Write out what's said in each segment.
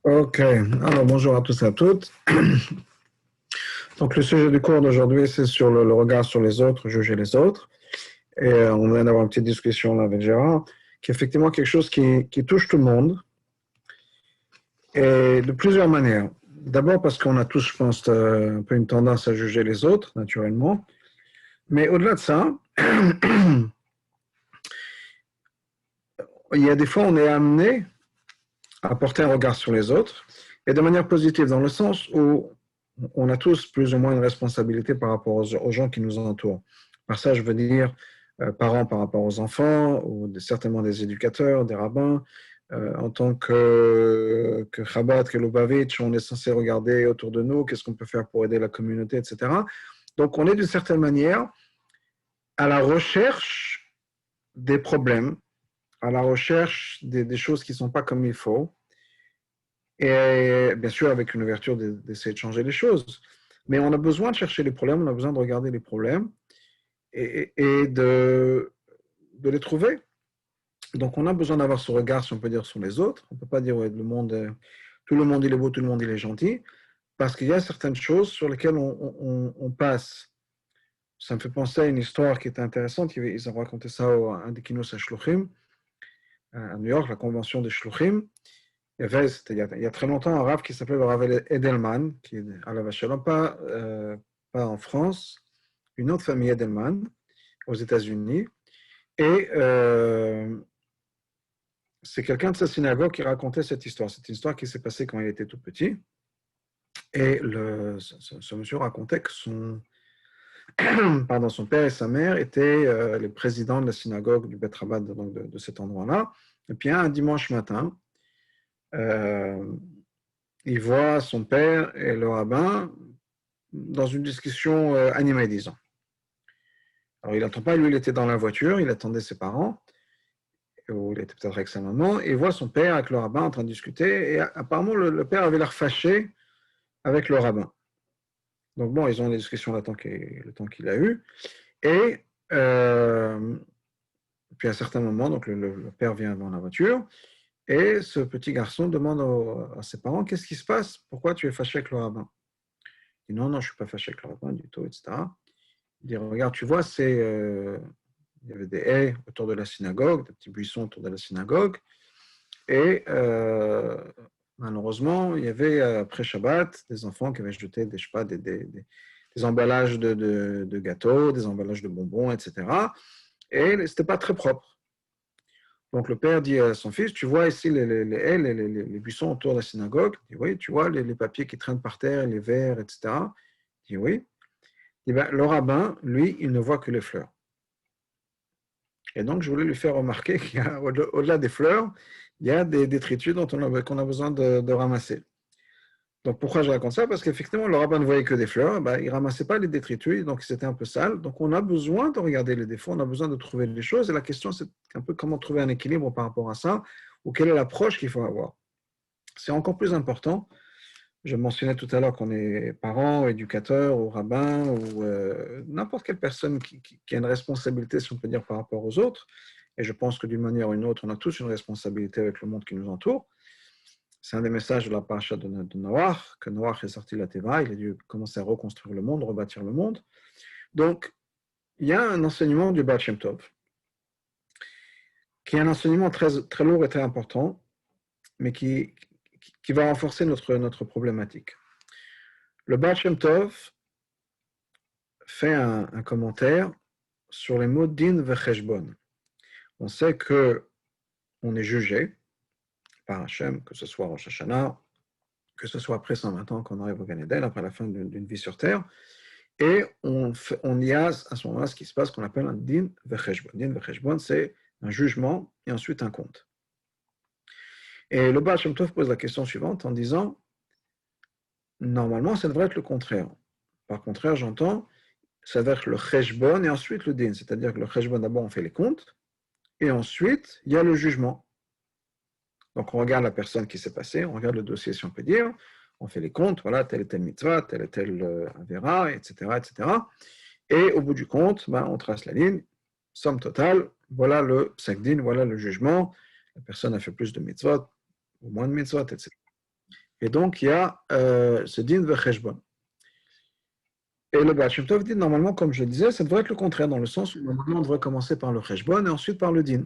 Ok, alors bonjour à tous et à toutes. Donc le sujet du cours d'aujourd'hui, c'est sur le regard sur les autres, juger les autres. Et on vient d'avoir une petite discussion là avec Gérard, qui est effectivement quelque chose qui touche tout le monde, et de plusieurs manières. D'abord parce qu'on a tous, je pense, un peu une tendance à juger les autres, naturellement. Mais au-delà de ça, il y a des fois, on est amené à porter un regard sur les autres, et de manière positive, dans le sens où on a tous plus ou moins une responsabilité par rapport aux gens qui nous entourent. Par ça, je veux dire parents par rapport aux enfants, ou certainement des éducateurs, des rabbins. En tant que Chabad, que Lubavitch, on est censé regarder autour de nous, qu'est-ce qu'on peut faire pour aider la communauté, etc. Donc, on est d'une certaine manière à la recherche des problèmes, à la recherche des choses qui ne sont pas comme il faut, et bien sûr avec une ouverture d'essayer de changer les choses. Mais on a besoin de chercher les problèmes, on a besoin de regarder les problèmes et de les trouver. Donc on a besoin d'avoir ce regard, si on peut dire, sur les autres. On ne peut pas dire ouais, tout le monde il est beau, tout le monde il est gentil, parce qu'il y a certaines choses sur lesquelles on passe. Ça me fait penser à une histoire qui était intéressante. Ils ont raconté ça à un des kinos à Shluchim, à New York, la convention des Shluchim. Il y a très longtemps un Rav qui s'appelait le Rav Edelman, qui est à la Vachalom, pas en France, une autre famille Edelman aux États-Unis. Et c'est quelqu'un de sa synagogue qui racontait cette histoire. C'est une histoire qui s'est passée quand il était tout petit. Et ce monsieur racontait que son père et sa mère étaient les présidents de la synagogue du Beth Rabbah, donc de cet endroit-là. Et puis un dimanche matin, euh, il voit son père et le rabbin dans une discussion animée, disons. Alors, il n'entend pas, lui, il était dans la voiture, il attendait ses parents, ou il était peut-être avec sa maman, et il voit son père avec le rabbin en train de discuter, et apparemment, le père avait l'air fâché avec le rabbin. Donc, bon, ils ont des discussions le temps qu'il a eu, et puis à un certain moment, donc le père vient dans la voiture, et ce petit garçon demande à ses parents, qu'est-ce qui se passe? Pourquoi tu es fâché avec le rabbin? Il dit, non, non, je ne suis pas fâché avec le rabbin du tout, etc. Il dit, regarde, tu vois, il y avait des haies autour de la synagogue, des petits buissons autour de la synagogue, et malheureusement, il y avait, après Shabbat, des enfants qui avaient jeté je sais pas, des emballages de gâteaux, des emballages de bonbons, etc. Et ce n'était pas très propre. Donc le père dit à son fils, tu vois ici les haies, les buissons autour de la synagogue? Il dit, oui, tu vois les papiers qui traînent par terre, les verres, etc. Il dit, oui. Il dit, ben, le rabbin, lui, il ne voit que les fleurs. Et donc, je voulais lui faire remarquer qu'au-delà des fleurs, il y a des détritus qu'on a besoin de ramasser. Donc, pourquoi je raconte ça? Parce qu'effectivement, le rabbin ne voyait que des fleurs, ben, il ne ramassait pas les détritus, donc c'était un peu sale. Donc, on a besoin de regarder les défauts, on a besoin de trouver les choses. Et la question, c'est un peu comment trouver un équilibre par rapport à ça, ou quelle est l'approche qu'il faut avoir. C'est encore plus important. Je mentionnais tout à l'heure qu'on est parents, éducateurs, ou rabbins, ou n'importe quelle personne qui a une responsabilité, si on peut dire, par rapport aux autres. Et je pense que d'une manière ou d'une autre, on a tous une responsabilité avec le monde qui nous entoure. C'est un des messages de la paracha de Noach, que Noach est sorti de la Teva, il a dû commencer à reconstruire le monde, rebâtir le monde. Donc, il y a un enseignement du Baal Shem Tov, qui est un enseignement très, très lourd et très important, mais qui va renforcer notre problématique. Le Baal Shem Tov fait un commentaire sur les mots din vecheshbon. On sait que on est jugé par Hachem, que ce soit Rosh Hashanah, que ce soit après 120 ans qu'on arrive au Gan Eden, après la fin d'une vie sur Terre, et on y a à ce moment-là ce qui se passe qu'on appelle un din vecheshbon. Din vecheshbon, c'est un jugement et ensuite un compte. Et le Baal Shem Tov pose la question suivante en disant, normalement, ça devrait être le contraire. Par contraire, j'entends, ça va être le cheshbon et ensuite le din, c'est-à-dire que le cheshbon, d'abord, on fait les comptes, et ensuite, il y a le jugement. Donc, on regarde la personne qui s'est passée, on regarde le dossier, si on peut dire, on fait les comptes, voilà, tel et tel mitzvah, tel et tel avera, etc., etc. Et au bout du compte, ben, on trace la ligne, somme totale, voilà le psak din, voilà le jugement, la personne a fait plus de mitzvot, ou moins de mitzvot, etc. Et donc, il y a ce din vecheshbon. Et le Baal Shem Tov dit, normalement, comme je le disais, ça devrait être le contraire, dans le sens où normalement on devrait commencer par le cheshbon et ensuite par le din.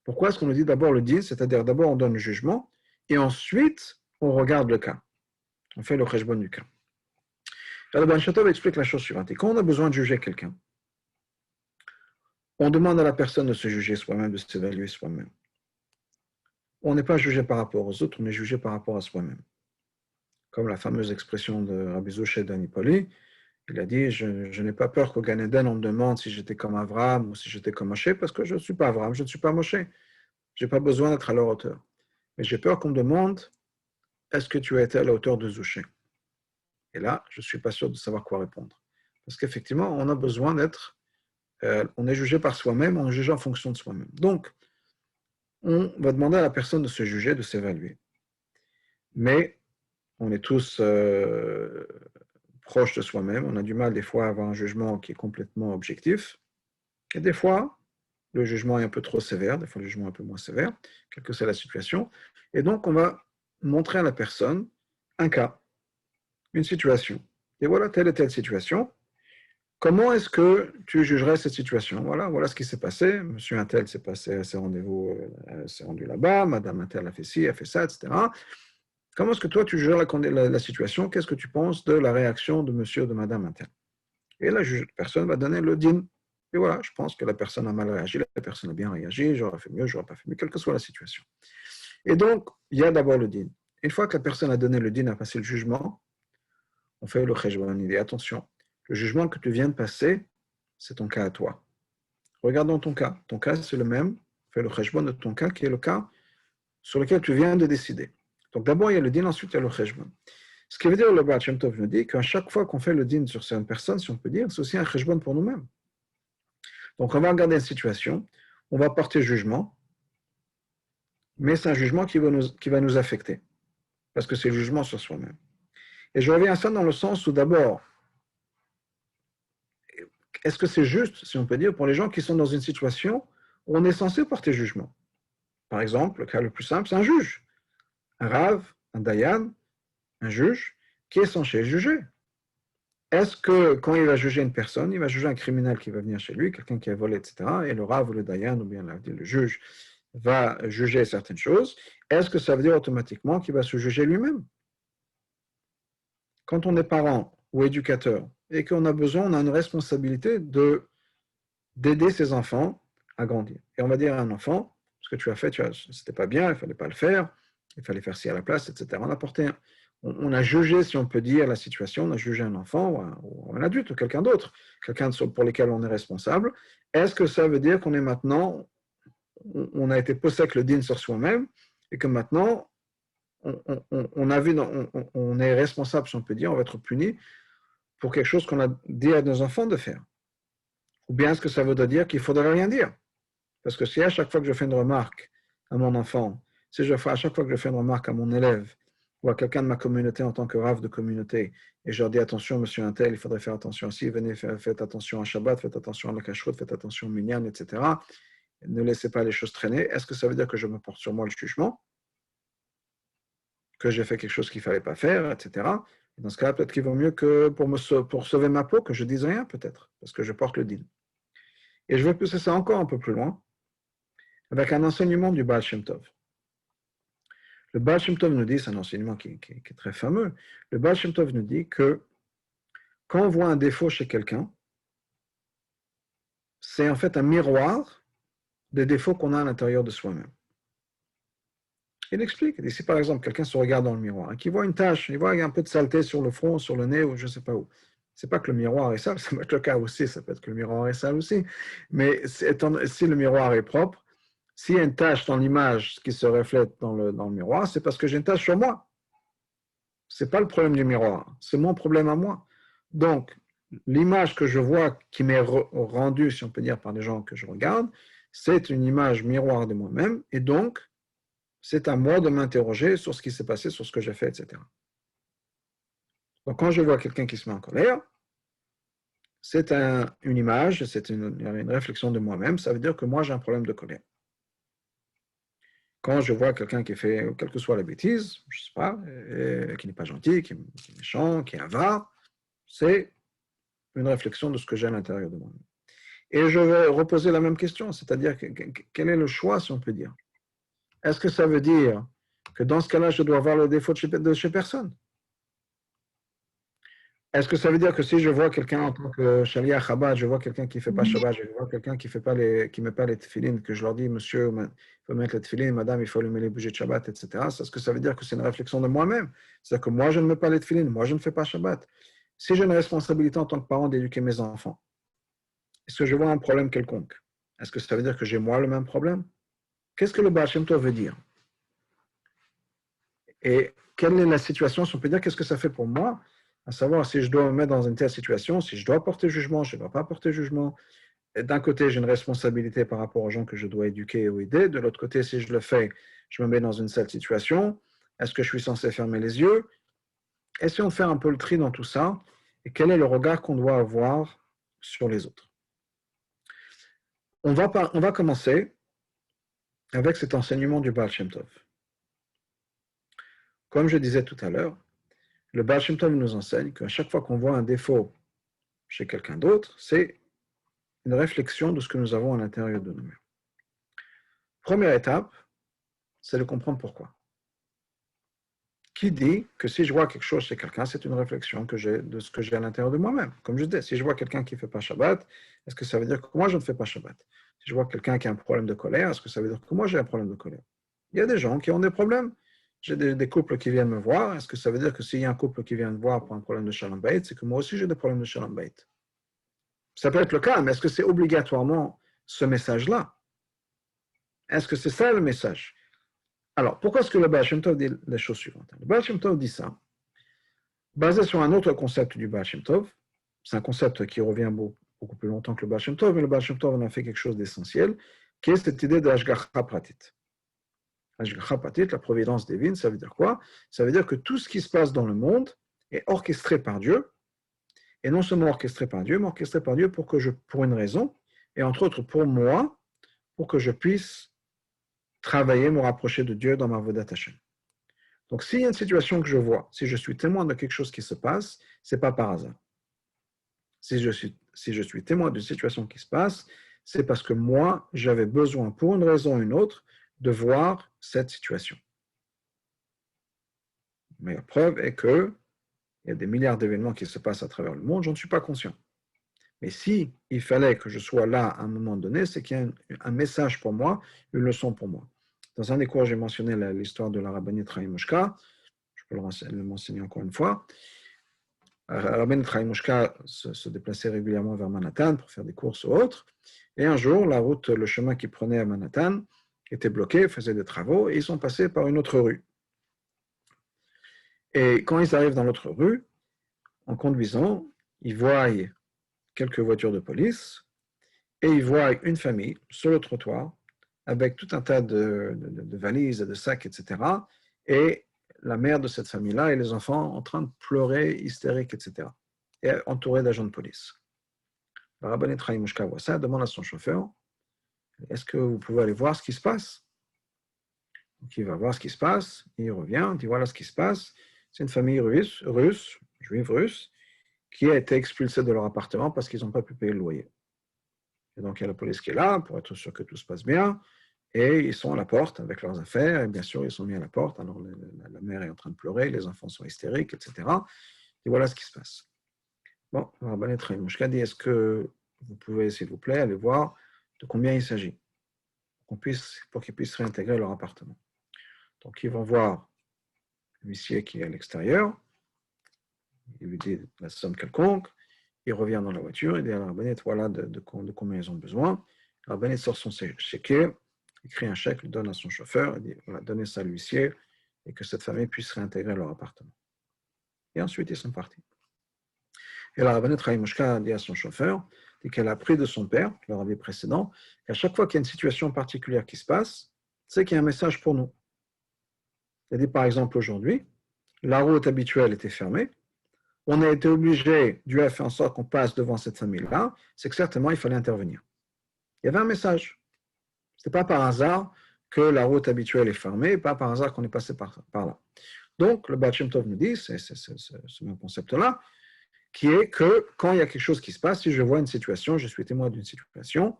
Pourquoi est-ce qu'on nous dit d'abord le din, c'est-à-dire d'abord on donne le jugement, et ensuite on regarde le cas. On fait le cheshbon du cas. Alors, le Baal Shem Tov explique la chose suivante. Et quand on a besoin de juger quelqu'un, on demande à la personne de se juger soi-même, de s'évaluer soi-même. On n'est pas jugé par rapport aux autres, on est jugé par rapport à soi-même. Comme la fameuse expression de Rabbi Zoshe d'Anipoli, il a dit, je n'ai pas peur qu'au Gan Eden, on me demande si j'étais comme Avraham ou si j'étais comme Moshe, parce que je ne suis pas Avraham, je ne suis pas Moshe. Je n'ai pas besoin d'être à leur hauteur. Mais j'ai peur qu'on me demande, est-ce que tu as été à la hauteur de Zouché? Et là, je ne suis pas sûr de savoir quoi répondre. Parce qu'effectivement, on a besoin d'être, on est jugé par soi-même, on est jugé en fonction de soi-même. Donc, on va demander à la personne de se juger, de s'évaluer. Mais on est tous proches de soi-même, on a du mal des fois à avoir un jugement qui est complètement objectif. Et des fois, le jugement est un peu trop sévère, des fois le jugement est un peu moins sévère, quelle que soit la situation. Et donc, on va montrer à la personne un cas, une situation. Et voilà telle et telle situation. Comment est-ce que tu jugerais cette situation? Voilà ce qui s'est passé. Monsieur Untel s'est passé à ses rendez-vous, s'est rendu là-bas, Madame Untel a fait ci, a fait ça, etc. Comment est-ce que toi, tu jugerais la situation? Qu'est-ce que tu penses de la réaction de monsieur ou de Madame Untel? Et la personne va donner le din. Et voilà, je pense que la personne a mal réagi, la personne a bien réagi, j'aurais fait mieux, j'aurais pas fait mieux, quelle que soit la situation. Et donc, il y a d'abord le din. Une fois que la personne a donné le din, a passé le jugement, on fait le cheshbon. Il dit attention, le jugement que tu viens de passer, c'est ton cas à toi. Regardons ton cas. Ton cas, c'est le même. Fais le cheshbon de ton cas, qui est le cas sur lequel tu viens de décider. Donc d'abord, il y a le din, ensuite, il y a le cheshbon. Ce qui veut dire, le Baal Shem Tov nous dit qu'à chaque fois qu'on fait le din sur certaines personnes, si on peut dire, c'est aussi un cheshbon pour nous-mêmes. Donc on va regarder la situation, on va porter jugement, mais c'est un jugement qui va nous affecter, parce que c'est le jugement sur soi-même. Et je reviens à ça dans le sens où d'abord, est-ce que c'est juste, si on peut dire, pour les gens qui sont dans une situation où on est censé porter jugement? Par exemple, le cas le plus simple, c'est un juge, un Rav, un Dayan, un juge, qui est censé juger. Est-ce que quand il va juger une personne, il va juger un criminel qui va venir chez lui, quelqu'un qui a volé, etc., et le Rav ou le Dayan, ou bien le juge, va juger certaines choses, est-ce que ça veut dire automatiquement qu'il va se juger lui-même? Quand on est parent ou éducateur et qu'on a besoin, on a une responsabilité d'aider ses enfants à grandir. Et on va dire à un enfant, ce que tu as fait, c'était pas bien, il ne fallait pas le faire, il fallait faire ci à la place, etc. On a jugé, si on peut dire, la situation, on a jugé un enfant ou un adulte ou quelqu'un d'autre, quelqu'un pour lequel on est responsable. Est-ce que ça veut dire qu'on est maintenant, on a été posé avec le din sur soi-même et que maintenant, on est responsable, si on peut dire, on va être puni pour quelque chose qu'on a dit à nos enfants de faire? Ou bien est-ce que ça veut dire qu'il ne faudrait rien dire? Parce que si à chaque fois que je fais une remarque à mon enfant, à chaque fois que je fais une remarque à mon élève ou à quelqu'un de ma communauté en tant que rave de communauté, et je leur dis attention, monsieur Untel, il faudrait faire attention ici, venez, faites attention à Shabbat, faites attention à la cacheroute, faites attention au minyan, etc. Ne laissez pas les choses traîner. Est-ce que ça veut dire que je me porte sur moi le jugement? Que j'ai fait quelque chose qu'il ne fallait pas faire, etc. Et dans ce cas-là, peut-être qu'il vaut mieux que pour sauver ma peau, que je dise rien, peut-être, parce que je porte le din. Et je vais pousser ça encore un peu plus loin, avec un enseignement du Baal Shem Tov. Le Baal Shem Tov nous dit, c'est un enseignement qui est très fameux, le Baal Shem Tov nous dit que quand on voit un défaut chez quelqu'un, c'est en fait un miroir des défauts qu'on a à l'intérieur de soi-même. Il explique, il dit, si par exemple quelqu'un se regarde dans le miroir et qu'il voit une tache, il voit un peu de saleté sur le front, sur le nez ou je ne sais pas où, c'est pas que le miroir est sale, ça peut être le cas aussi, ça peut être que le miroir est sale aussi, mais si le miroir est propre, s'il y a une tache dans l'image qui se reflète dans le miroir, c'est parce que j'ai une tache sur moi. Ce n'est pas le problème du miroir, c'est mon problème à moi. Donc, l'image que je vois qui m'est rendue, si on peut dire, par les gens que je regarde, c'est une image miroir de moi-même, et donc, c'est à moi de m'interroger sur ce qui s'est passé, sur ce que j'ai fait, etc. Donc, quand je vois quelqu'un qui se met en colère, c'est une image, c'est une réflexion de moi-même, ça veut dire que moi, j'ai un problème de colère. quand je vois quelqu'un qui fait, quelle que soit la bêtise, je ne sais pas, qui n'est pas gentil, qui est méchant, qui est avare, c'est une réflexion de ce que j'ai à l'intérieur de moi. Et je vais reposer la même question, c'est-à-dire quel est le choix, si on peut dire. Est-ce que ça veut dire que dans ce cas-là, je dois avoir le défaut de chez personne? Est-ce que ça veut dire que si je vois quelqu'un en tant que Shaliach Chabad, je vois quelqu'un qui ne fait pas Shabbat, je vois quelqu'un qui ne met pas les tefilines, que je leur dis, monsieur, il faut mettre les tefilines, madame, il faut allumer les bougies de Shabbat, etc. Est-ce que ça veut dire que c'est une réflexion de moi-même? C'est-à-dire que moi, je ne mets pas les tefilines, moi, je ne fais pas Shabbat. Si j'ai une responsabilité en tant que parent d'éduquer mes enfants, est-ce que je vois un problème quelconque? Est-ce que ça veut dire que j'ai moi le même problème? Qu'est-ce que le Baal Shem Tov veut dire? Et quelle est la situation, si on peut dire, qu'est-ce que ça fait pour moi? À savoir si je dois me mettre dans une telle situation, si je dois porter jugement, je ne dois pas porter jugement. D'un côté, j'ai une responsabilité par rapport aux gens que je dois éduquer ou aider. De l'autre côté, si je le fais, je me mets dans une telle situation. Est-ce que je suis censé fermer les yeux? Essayons de faire un peu le tri dans tout ça. Et quel est le regard qu'on doit avoir sur les autres? On va commencer avec cet enseignement du Baal Shem Tov. Comme je disais tout à l'heure, le Baal Shem Tov nous enseigne qu'à chaque fois qu'on voit un défaut chez quelqu'un d'autre, c'est une réflexion de ce que nous avons à l'intérieur de nous-mêmes. Première étape, c'est de comprendre pourquoi. Qui dit que si je vois quelque chose chez quelqu'un, c'est une réflexion que j'ai de ce que j'ai à l'intérieur de moi-même. Comme je disais, si je vois quelqu'un qui ne fait pas Shabbat, est-ce que ça veut dire que moi je ne fais pas Shabbat? Si je vois quelqu'un qui a un problème de colère, est-ce que ça veut dire que moi j'ai un problème de colère? Il y a des gens qui ont des problèmes. J'ai des couples qui viennent me voir. Est-ce que ça veut dire que s'il y a un couple qui vient me voir pour un problème de Shalom Bayit, c'est que moi aussi j'ai des problèmes de Shalom Bayit? Ça peut être le cas, mais est-ce que c'est obligatoirement ce message-là? Est-ce que c'est ça le message? Alors, pourquoi est-ce que le Baal Shem Tov dit les choses suivantes? Le Baal Shem Tov dit ça, basé sur un autre concept du Baal Shem Tov. C'est un concept qui revient beaucoup plus longtemps que le Baal Shem Tov, mais le Baal Shem Tov en a fait quelque chose d'essentiel, qui est cette idée de Hashgacha Pratit. Hashgacha Pratit, la providence divine, ça veut dire quoi? Ça veut dire que tout ce qui se passe dans le monde est orchestré par Dieu, et non seulement orchestré par Dieu, mais orchestré par Dieu pour une raison, et entre autres pour moi, pour que je puisse travailler, me rapprocher de Dieu dans ma Vodat Hashem. Donc, s'il y a une situation que je vois, si je suis témoin de quelque chose qui se passe, ce n'est pas par hasard. Si je suis témoin d'une situation qui se passe, c'est parce que moi, j'avais besoin, pour une raison ou une autre, de voir cette situation. Mais la preuve est qu'il y a des milliards d'événements qui se passent à travers le monde, je ne suis pas conscient. Mais si il fallait que je sois là à un moment donné, c'est qu'il y a un message pour moi, une leçon pour moi. Dans un des cours, j'ai mentionné l'histoire de la rabbinite Chaim Moshka. Je peux le mentionner encore une fois. La rabbinite Chaim Moshka se déplaçait régulièrement vers Manhattan pour faire des courses ou autres. Et un jour, le chemin qui prenait à Manhattan était bloqué, faisait des travaux, et ils sont passés par une autre rue. Et quand ils arrivent dans l'autre rue, en conduisant, ils voient quelques voitures de police, et ils voient une famille sur le trottoir, avec tout un tas de valises, de sacs, etc. Et la mère de cette famille-là et les enfants en train de pleurer, hystériques, etc. Et entourés d'agents de police. La rabbinite Chaim Moshka voit ça, demande à son chauffeur, est-ce que vous pouvez aller voir ce qui se passe? Donc il va voir ce qui se passe, il revient, il dit voilà ce qui se passe. C'est une famille juive russe, qui a été expulsée de leur appartement parce qu'ils n'ont pas pu payer le loyer. Et donc il y a la police qui est là pour être sûr que tout se passe bien. Et ils sont à la porte avec leurs affaires, et bien sûr, ils sont mis à la porte. Alors, la mère est en train de pleurer, les enfants sont hystériques, etc. Et voilà ce qui se passe. Bon, la rabbinite Chaim Moshka dit, est-ce que vous pouvez, s'il vous plaît, aller voir de combien il s'agit pour qu'ils puissent réintégrer leur appartement. Donc, ils vont voir l'huissier qui est à l'extérieur, il lui dit la somme quelconque, il revient dans la voiture, il dit à la rabbinite, voilà de combien ils ont besoin. La rabbinite sort son chéquier, écrit un chèque, le donne à son chauffeur, il dit voilà, donnez ça à l'huissier et que cette famille puisse réintégrer leur appartement. Et ensuite, ils sont partis. Et la rabbinite Chaim Moshka dit à son chauffeur qu'elle a appris de son père, le rabbi précédent, qu'à chaque fois qu'il y a une situation particulière qui se passe, c'est qu'il y a un message pour nous. Elle dit par exemple aujourd'hui, la route habituelle était fermée, on a été obligé, Dieu a fait en sorte qu'on passe devant cette famille-là, c'est que certainement il fallait intervenir. Il y avait un message. Ce n'était pas par hasard que la route habituelle est fermée, pas par hasard qu'on est passé par là. Donc, le Baal Shem Tov nous dit, c'est ce même concept-là, qui est que quand il y a quelque chose qui se passe, si je vois une situation, je suis témoin d'une situation,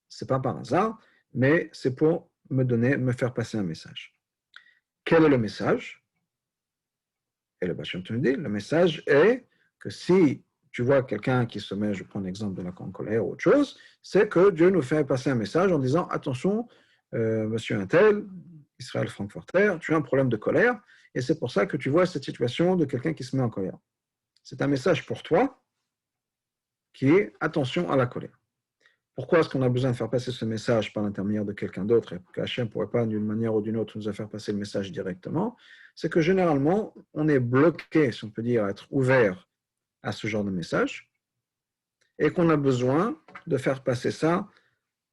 ce n'est pas par hasard, mais c'est pour me faire passer un message. Quel est le message? Et le Baal Shem Tov nous dit, le message est que si tu vois quelqu'un qui se met, je prends l'exemple de la colère ou autre chose, c'est que Dieu nous fait passer un message en disant, attention, monsieur Untel, Israël Frankfurter, tu as un problème de colère, et c'est pour ça que tu vois cette situation de quelqu'un qui se met en colère. C'est un message pour toi qui est attention à la colère. Pourquoi est-ce qu'on a besoin de faire passer ce message par l'intermédiaire de quelqu'un d'autre et qu'Hachem ne pourrait pas d'une manière ou d'une autre nous faire passer le message directement? C'est que généralement, on est bloqué, si on peut dire, à être ouvert à ce genre de message et qu'on a besoin de faire passer ça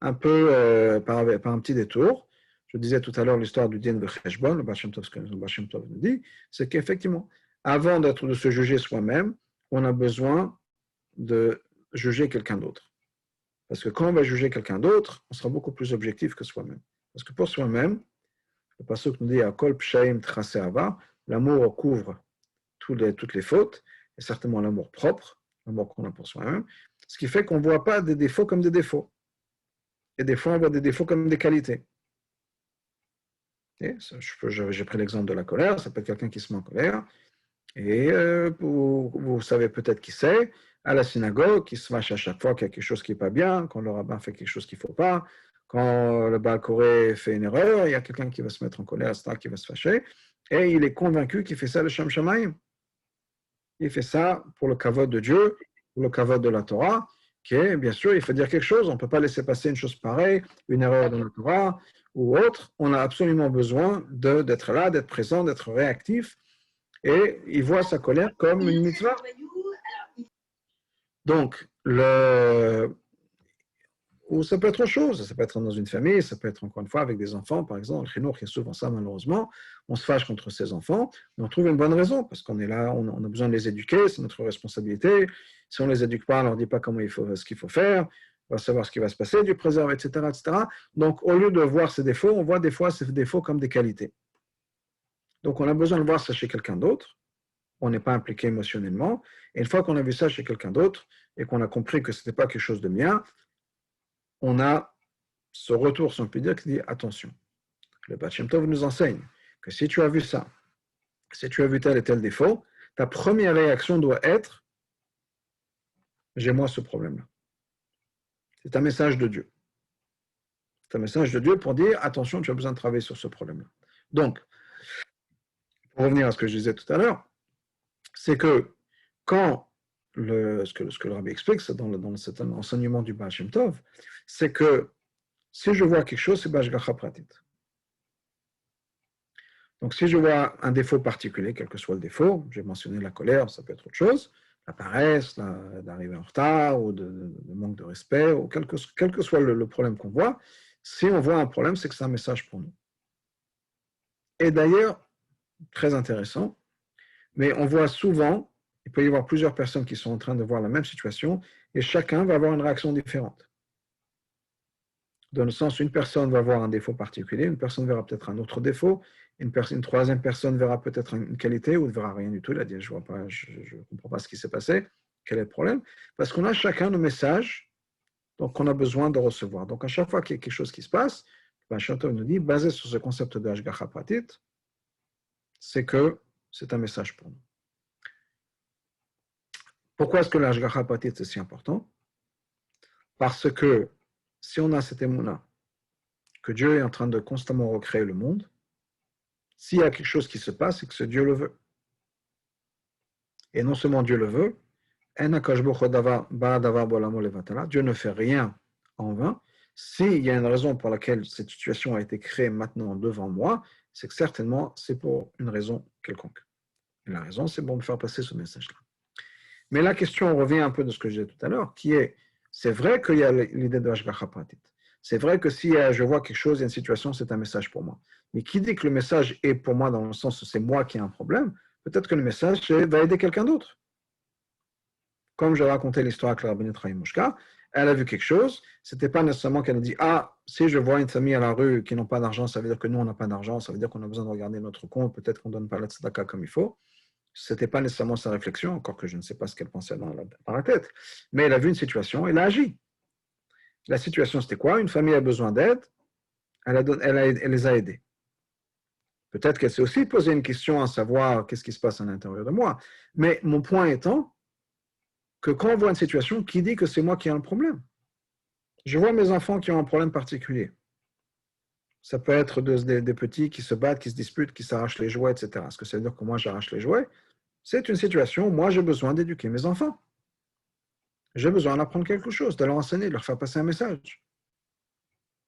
un peu par un petit détour. Je disais tout à l'heure l'histoire du Din Vecheshbon, le Baal Shem Tov, ce que le Baal Shem Tov nous dit, c'est qu'effectivement, avant de se juger soi-même, on a besoin de juger quelqu'un d'autre. Parce que quand on va juger quelqu'un d'autre, on sera beaucoup plus objectif que soi-même. Parce que pour soi-même, le passage nous dit « Akol pshaim tracé ava », l'amour couvre toutes les fautes, et certainement l'amour propre, l'amour qu'on a pour soi-même, ce qui fait qu'on ne voit pas des défauts comme des défauts. Et des fois, on voit des défauts comme des qualités. J'ai pris l'exemple de la colère, ça peut être quelqu'un qui se met en colère, et vous savez peut-être qui c'est, à la synagogue, qui se fâche à chaque fois qu'il y a quelque chose qui n'est pas bien, quand le rabbin fait quelque chose qu'il ne faut pas, quand le Baal Koré fait une erreur, il y a quelqu'un qui va se mettre en colère, qui va se fâcher, et il est convaincu qu'il fait ça le Shem Shamaim. Il fait ça pour le kavod de Dieu, pour le kavod de la Torah, qui est, bien sûr, il faut dire quelque chose, on ne peut pas laisser passer une chose pareille, une erreur de la Torah ou autre, on a absolument besoin d'être là, d'être présent, d'être réactif, et il voit sa colère comme une mitzvah. Donc, ou ça peut être autre chose, ça peut être dans une famille, ça peut être encore une fois avec des enfants, par exemple. Le chinour, il y a souvent ça, malheureusement. On se fâche contre ses enfants, mais on trouve une bonne raison, parce qu'on est là, on a besoin de les éduquer, c'est notre responsabilité. Si on ne les éduque pas, on ne leur dit pas ce qu'il faut faire, on va savoir ce qui va se passer, Dieu préserve, etc., etc. Donc, au lieu de voir ces défauts, on voit des fois ces défauts comme des qualités. Donc, on a besoin de voir ça chez quelqu'un d'autre. On n'est pas impliqué émotionnellement. Et une fois qu'on a vu ça chez quelqu'un d'autre et qu'on a compris que ce n'était pas quelque chose de bien, on a ce retour, si on peut dire, qui dit attention. Le Baal Shem Tov nous enseigne que si tu as vu ça, si tu as vu tel et tel défaut, ta première réaction doit être j'ai moi ce problème-là. C'est un message de Dieu. C'est un message de Dieu pour dire attention, tu as besoin de travailler sur ce problème-là. Donc, pour revenir à ce que je disais tout à l'heure, c'est que quand ce que le rabbi explique, c'est dans cet enseignement du Baal Shem Tov, c'est que si je vois quelque chose, c'est Bashgacha Pratit. Donc si je vois un défaut particulier, quel que soit le défaut, j'ai mentionné la colère, ça peut être autre chose, la paresse, d'arriver en retard, ou de manque de respect, ou quel que soit le problème qu'on voit, si on voit un problème, c'est que c'est un message pour nous. Et d'ailleurs, très intéressant, mais on voit souvent, il peut y avoir plusieurs personnes qui sont en train de voir la même situation, et chacun va avoir une réaction différente. Dans le sens où une personne va voir un défaut particulier, une personne verra peut-être un autre défaut, une troisième personne verra peut-être une qualité ou ne verra rien du tout. Elle a dit, je ne comprends pas ce qui s'est passé, quel est le problème? Parce qu'on a chacun nos messages qu'on a besoin de recevoir. Donc à chaque fois qu'il y a quelque chose qui se passe, le chanteur nous dit, basé sur ce concept de Hashgacha Pratit, c'est que c'est un message pour nous. Pourquoi est-ce que le Hashgacha Pratit est si important? Parce que si on a cet émouna, que Dieu est en train de constamment recréer le monde, s'il y a quelque chose qui se passe, c'est que Dieu le veut. Et non seulement Dieu le veut, Dieu ne fait rien en vain. S'il y a une raison pour laquelle cette situation a été créée maintenant devant moi, c'est que certainement c'est pour une raison quelconque. Et la raison, c'est pour me faire passer ce message-là. Mais la question revient un peu de ce que je disais tout à l'heure, qui est, c'est vrai qu'il y a l'idée de Hashgacha Pratit. C'est vrai que si je vois quelque chose, il y a une situation, c'est un message pour moi. Mais qui dit que le message est pour moi dans le sens où c'est moi qui ai un problème, peut-être que le message va aider quelqu'un d'autre. Comme j'ai raconté l'histoire avec la rabbinite Chaim Mouchka, elle a vu quelque chose. Ce n'était pas nécessairement qu'elle a dit, ah, si je vois une famille à la rue qui n'ont pas d'argent, ça veut dire que nous, on n'a pas d'argent, ça veut dire qu'on a besoin de regarder notre compte, peut-être qu'on ne donne pas la tzedaka comme il faut. Ce n'était pas nécessairement sa réflexion, encore que je ne sais pas ce qu'elle pensait dans la tête. Mais elle a vu une situation, elle a agi. La situation, c'était quoi? Une famille a besoin d'aide, elle les a aidés. Peut-être qu'elle s'est aussi posé une question à savoir qu'est-ce qui se passe à l'intérieur de moi. Mais mon point étant que quand on voit une situation, qui dit que c'est moi qui ai un problème? Je vois mes enfants qui ont un problème particulier. Ça peut être des petits qui se battent, qui se disputent, qui s'arrachent les jouets, etc. Est-ce que ça veut dire que moi j'arrache les jouets? C'est une situation où moi j'ai besoin d'éduquer mes enfants. J'ai besoin d'apprendre quelque chose, de leur enseigner, de leur faire passer un message.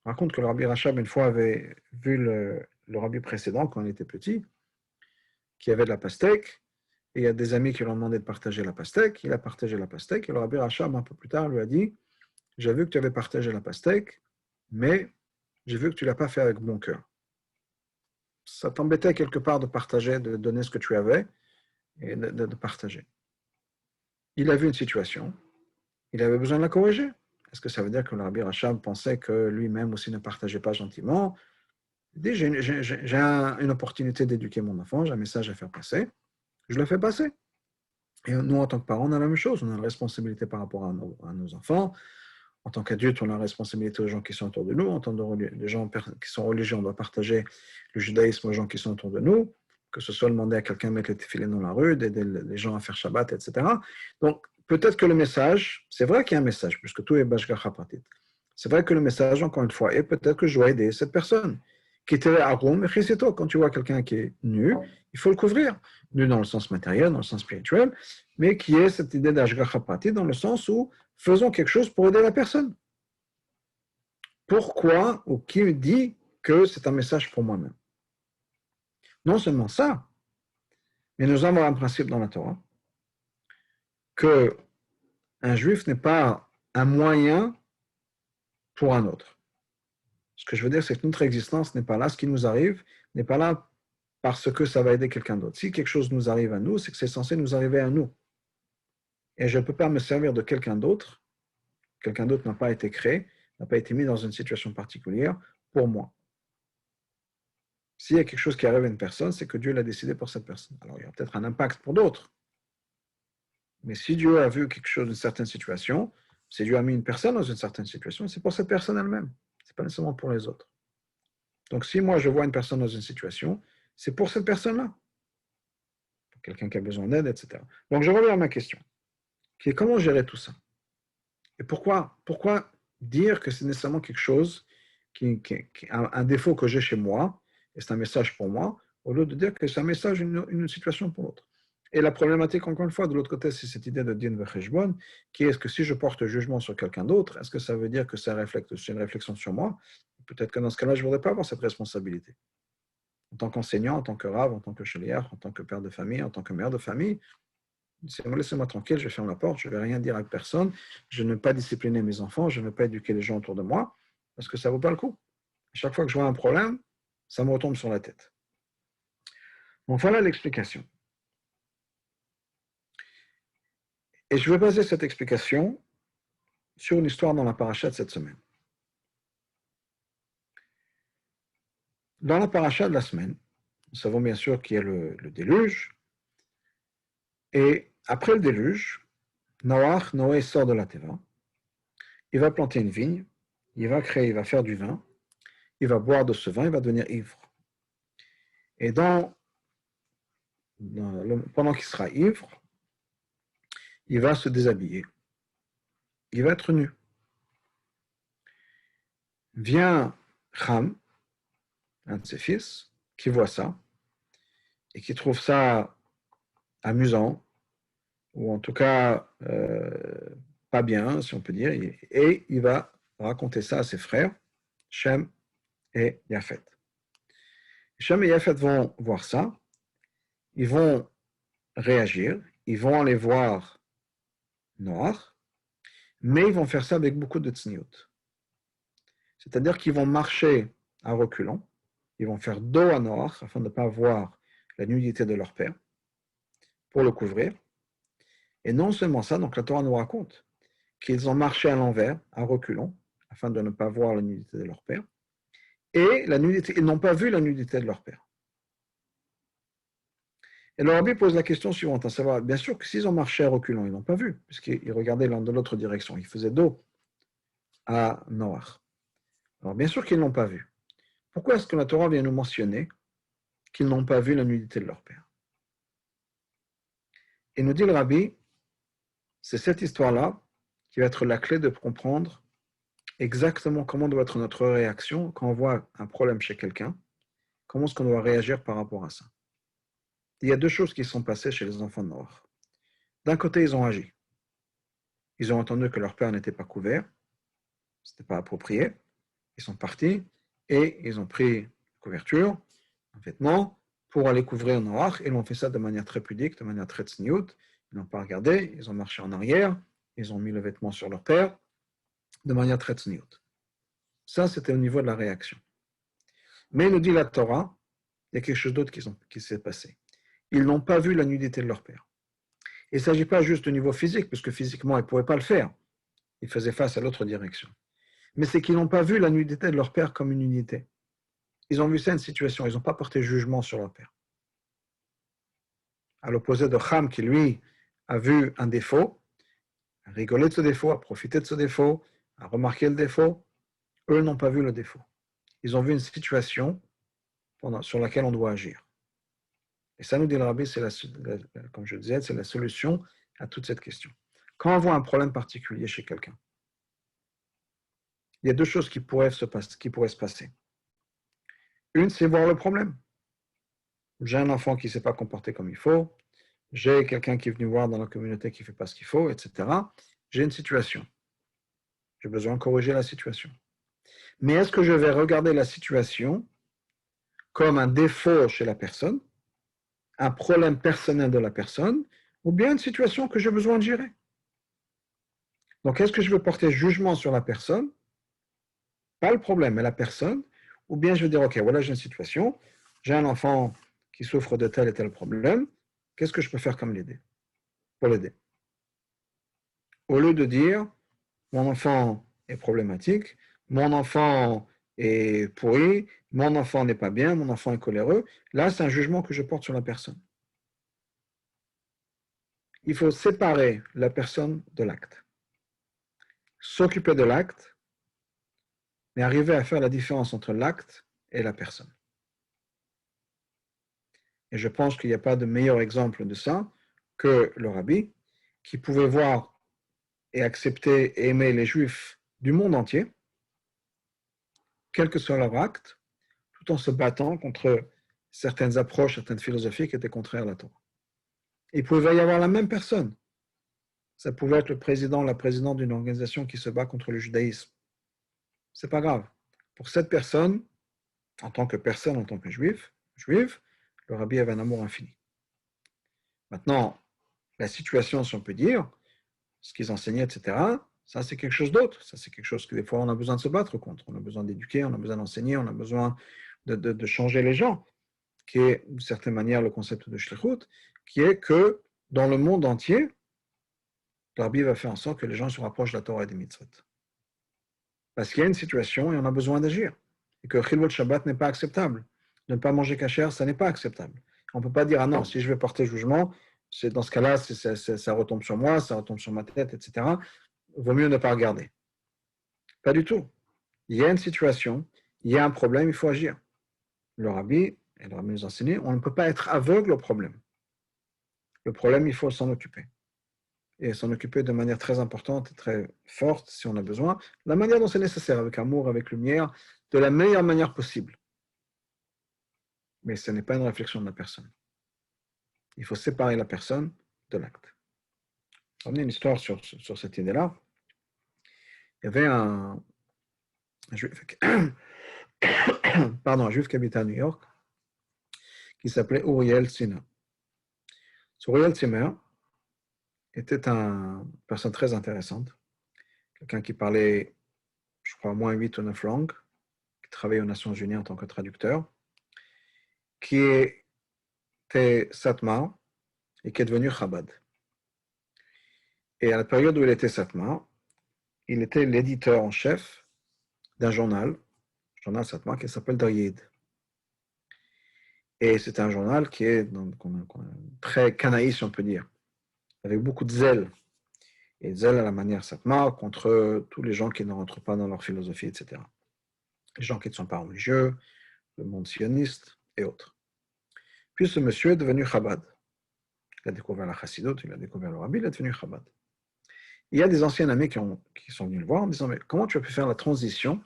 Je raconte que le Rabbi Rachab, une fois, avait vu le Rabbi précédent, quand il était petit, qui avait de la pastèque, et il y a des amis qui lui ont demandé de partager la pastèque. Il a partagé la pastèque, et le Rabbi Rachab, un peu plus tard, lui a dit, j'ai vu que tu avais partagé la pastèque, mais j'ai vu que tu ne l'as pas fait avec bon cœur. Ça t'embêtait quelque part de partager, de donner ce que tu avais, et de partager. Il a vu une situation, il avait besoin de la corriger. Est-ce que ça veut dire que le Rabbi Rachab pensait que lui-même aussi ne partageait pas gentiment? Il dit, j'ai une opportunité d'éduquer mon enfant, j'ai un message à faire passer, je le fais passer. Et nous, en tant que parents, on a la même chose, on a une responsabilité par rapport à nos enfants. En tant qu'adultes, on a la responsabilité aux gens qui sont autour de nous. En tant que gens qui sont religieux, on doit partager le judaïsme aux gens qui sont autour de nous, que ce soit demander à quelqu'un de mettre les téfilés dans la rue, d'aider les gens à faire Shabbat, etc. Donc, peut-être que le message, c'est vrai qu'il y a un message, puisque tout est Bashgacha Pratit. C'est vrai que le message, encore une fois, est peut-être que je dois aider cette personne. Qui était à Rome, quand tu vois quelqu'un qui est nu, il faut le couvrir. Nu dans le sens matériel, dans le sens spirituel, mais qui est cette idée d'Ashgacha Pratit dans le sens où faisons quelque chose pour aider la personne. Pourquoi ou qui me dit que c'est un message pour moi-même? Non seulement ça, mais nous avons un principe dans la Torah que un juif n'est pas un moyen pour un autre. Ce que je veux dire, c'est que notre existence n'est pas là, ce qui nous arrive n'est pas là parce que ça va aider quelqu'un d'autre. Si quelque chose nous arrive à nous, c'est que c'est censé nous arriver à nous. Et je ne peux pas me servir de quelqu'un d'autre. Quelqu'un d'autre n'a pas été créé, n'a pas été mis dans une situation particulière pour moi. S'il y a quelque chose qui arrive à une personne, c'est que Dieu l'a décidé pour cette personne. Alors, il y a peut-être un impact pour d'autres. Mais si Dieu a vu quelque chose d'une certaine situation, si Dieu a mis une personne dans une certaine situation, c'est pour cette personne elle-même. Ce n'est pas nécessairement pour les autres. Donc, si moi, je vois une personne dans une situation, c'est pour cette personne-là. Pour quelqu'un qui a besoin d'aide, etc. Donc, je reviens à ma question, qui est comment gérer tout ça? Et pourquoi dire que c'est nécessairement quelque chose un défaut que j'ai chez moi, et c'est un message pour moi, au lieu de dire que c'est un message, une situation pour l'autre. Et la problématique, encore une fois, de l'autre côté, c'est cette idée de din vecheshbon, qui est-ce que si je porte jugement sur quelqu'un d'autre, est-ce que ça veut dire que c'est une réflexion sur moi? Peut-être que dans ce cas-là, je ne voudrais pas avoir cette responsabilité. En tant qu'enseignant, en tant que rave, en tant que chaliar, en tant que père de famille, en tant que mère de famille, laissez-moi tranquille, je vais fermer la porte, je ne vais rien dire à personne, je ne vais pas discipliner mes enfants, je ne vais pas éduquer les gens autour de moi, parce que ça ne vaut pas le coup. À chaque fois que je vois un problème, ça me retombe sur la tête. Donc voilà l'explication. Et je vais baser cette explication sur une histoire dans la paracha de cette semaine. Dans la paracha de la semaine, nous savons bien sûr qu'il y a le déluge, et après le déluge, Noé sort de la Teva, il va planter une vigne, il va faire du vin, il va boire de ce vin, il va devenir ivre. Et pendant qu'il sera ivre, il va se déshabiller. Il va être nu. Vient Ham, un de ses fils, qui voit ça et qui trouve ça amusant, ou en tout cas pas bien, si on peut dire, et il va raconter ça à ses frères, Shem et Yafet. Shem et Yafet vont voir ça, ils vont réagir, ils vont aller voir Noach, mais ils vont faire ça avec beaucoup de tsniout. C'est-à-dire qu'ils vont marcher à reculons, ils vont faire dos à Noach afin de ne pas voir la nudité de leur père, pour le couvrir. Et non seulement ça, donc la Torah nous raconte qu'ils ont marché à l'envers, à reculons, afin de ne pas voir la nudité de leur père, et la nudité, ils n'ont pas vu la nudité de leur père. Et le rabbi pose la question suivante, à savoir, bien sûr que s'ils ont marché à reculons, ils n'ont pas vu, puisqu'ils regardaient l'un de l'autre direction, ils faisaient dos à Noach. Alors bien sûr qu'ils ne l'ont pas vu. Pourquoi est-ce que la Torah vient nous mentionner qu'ils n'ont pas vu la nudité de leur père? Et nous dit le rabbi, c'est cette histoire-là qui va être la clé de comprendre exactement comment doit être notre réaction quand on voit un problème chez quelqu'un, comment est-ce qu'on doit réagir par rapport à ça. Il y a deux choses qui sont passées chez les enfants de Noach. D'un côté, ils ont agi. Ils ont entendu que leur père n'était pas couvert, ce n'était pas approprié. Ils sont partis et ils ont pris une couverture, un vêtement, pour aller couvrir Noach. Ils ont fait ça de manière très pudique, de manière très tsniout. Ils n'ont pas regardé, ils ont marché en arrière, ils ont mis le vêtement sur leur père, de manière très tsniout. Ça, c'était au niveau de la réaction. Mais nous dit la Torah, il y a quelque chose d'autre qui s'est passé. Ils n'ont pas vu la nudité de leur père. Il ne s'agit pas juste du niveau physique, puisque physiquement, ils ne pouvaient pas le faire. Ils faisaient face à l'autre direction. Mais c'est qu'ils n'ont pas vu la nudité de leur père comme une unité. Ils ont vu ça une situation, ils n'ont pas porté jugement sur leur père. À l'opposé de Ham, qui lui a vu un défaut, a rigolé de ce défaut, a profité de ce défaut, a remarqué le défaut, eux n'ont pas vu le défaut. Ils ont vu une situation sur laquelle on doit agir. Et ça, nous dit le rabbi, comme je le disais, c'est la solution à toute cette question. Quand on voit un problème particulier chez quelqu'un, il y a deux choses qui pourraient se passer. Une, c'est voir le problème. J'ai un enfant qui ne s'est pas comporté comme il faut, j'ai quelqu'un qui est venu voir dans la communauté qui ne fait pas ce qu'il faut, etc. J'ai une situation. J'ai besoin de corriger la situation. Mais est-ce que je vais regarder la situation comme un défaut chez la personne, un problème personnel de la personne, ou bien une situation que j'ai besoin de gérer? Donc, est-ce que je veux porter jugement sur la personne, pas le problème, mais la personne, ou bien je vais dire, ok, voilà, j'ai une situation, j'ai un enfant qui souffre de tel et tel problème, qu'est-ce que je peux faire pour l'aider? Au lieu de dire, mon enfant est problématique, mon enfant est pourri, mon enfant n'est pas bien, mon enfant est coléreux, là, c'est un jugement que je porte sur la personne. Il faut séparer la personne de l'acte. S'occuper de l'acte, mais arriver à faire la différence entre l'acte et la personne. Et je pense qu'il n'y a pas de meilleur exemple de ça que le rabbi, qui pouvait voir et accepter et aimer les juifs du monde entier, quel que soit leur acte, tout en se battant contre certaines approches, certaines philosophies qui étaient contraires à la Torah. Il pouvait y avoir la même personne. Ça pouvait être le président, la présidente d'une organisation qui se bat contre le judaïsme. C'est pas grave. Pour cette personne, en tant que personne, en tant que juif, le rabbi avait un amour infini. Maintenant, la situation, si on peut dire, ce qu'ils enseignaient, etc., ça c'est quelque chose d'autre. Ça c'est quelque chose que des fois on a besoin de se battre contre. On a besoin d'éduquer, on a besoin d'enseigner, on a besoin de changer les gens, qui est d'une certaine manière le concept de shlichut, qui est que dans le monde entier, le rabbi va faire en sorte que les gens se rapprochent de la Torah et des mitzvot. Parce qu'il y a une situation et on a besoin d'agir. Et que Chilvot Shabbat n'est pas acceptable. De ne pas manger kasher, ça n'est pas acceptable. On ne peut pas dire, ah non, si je vais porter jugement, c'est dans ce cas-là, ça retombe sur moi, ça retombe sur ma tête, etc. Vaut mieux ne pas regarder. Pas du tout. Il y a une situation, il y a un problème, il faut agir. Le rabbi, et le rabbi nous enseignait, on ne peut pas être aveugle au problème. Le problème, il faut s'en occuper. Et s'en occuper de manière très importante et très forte, si on a besoin, la manière dont c'est nécessaire, avec amour, avec lumière, de la meilleure manière possible. Mais ce n'est pas une réflexion de la personne. Il faut séparer la personne de l'acte. On a une histoire sur cette idée-là. Il y avait un juif, un juif qui habitait à New York, qui s'appelait Uriel Zimmer. Uriel Zimmer était une personne très intéressante, quelqu'un qui parlait, je crois, au moins 8 ou 9 langues, qui travaillait aux Nations Unies en tant que traducteur, qui était Satmar et qui est devenu Chabad. Et à la période où il était Satmar, il était l'éditeur en chef d'un journal Satmar qui s'appelle Daryed. Et c'est un journal qui est très canaïste, si on peut dire, avec beaucoup de zèle. Et zèle à la manière Satmar contre tous les gens qui ne rentrent pas dans leur philosophie, etc. Les gens qui ne sont pas religieux, le monde sioniste et autres. Puis ce monsieur est devenu Chabad. Il a découvert la Chassidut, il a découvert le Rabbi, il est devenu Chabad. Il y a des anciens amis qui sont venus le voir en disant, mais comment tu as pu faire la transition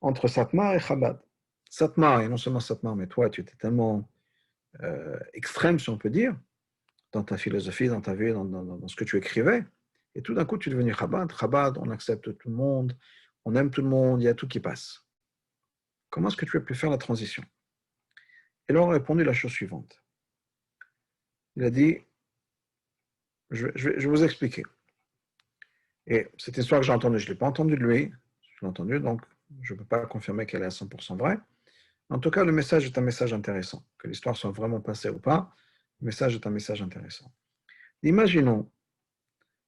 entre Satmar et Chabad? Satmar, et non seulement Satmar, mais toi, tu étais tellement extrême, si on peut dire, dans ta philosophie, dans ta vie, dans ce que tu écrivais, et tout d'un coup, tu es devenu Chabad. Chabad, on accepte tout le monde, on aime tout le monde, il y a tout qui passe. Comment est-ce que tu as pu faire la transition? Et leur a répondu la chose suivante. Il a dit, je vais vous expliquer. Et cette histoire que j'ai entendue, je ne l'ai pas entendue de lui, je l'ai entendue, donc je ne peux pas confirmer qu'elle est à 100% vraie. En tout cas, le message est un message intéressant. Que l'histoire soit vraiment passée ou pas, le message est un message intéressant. Imaginons,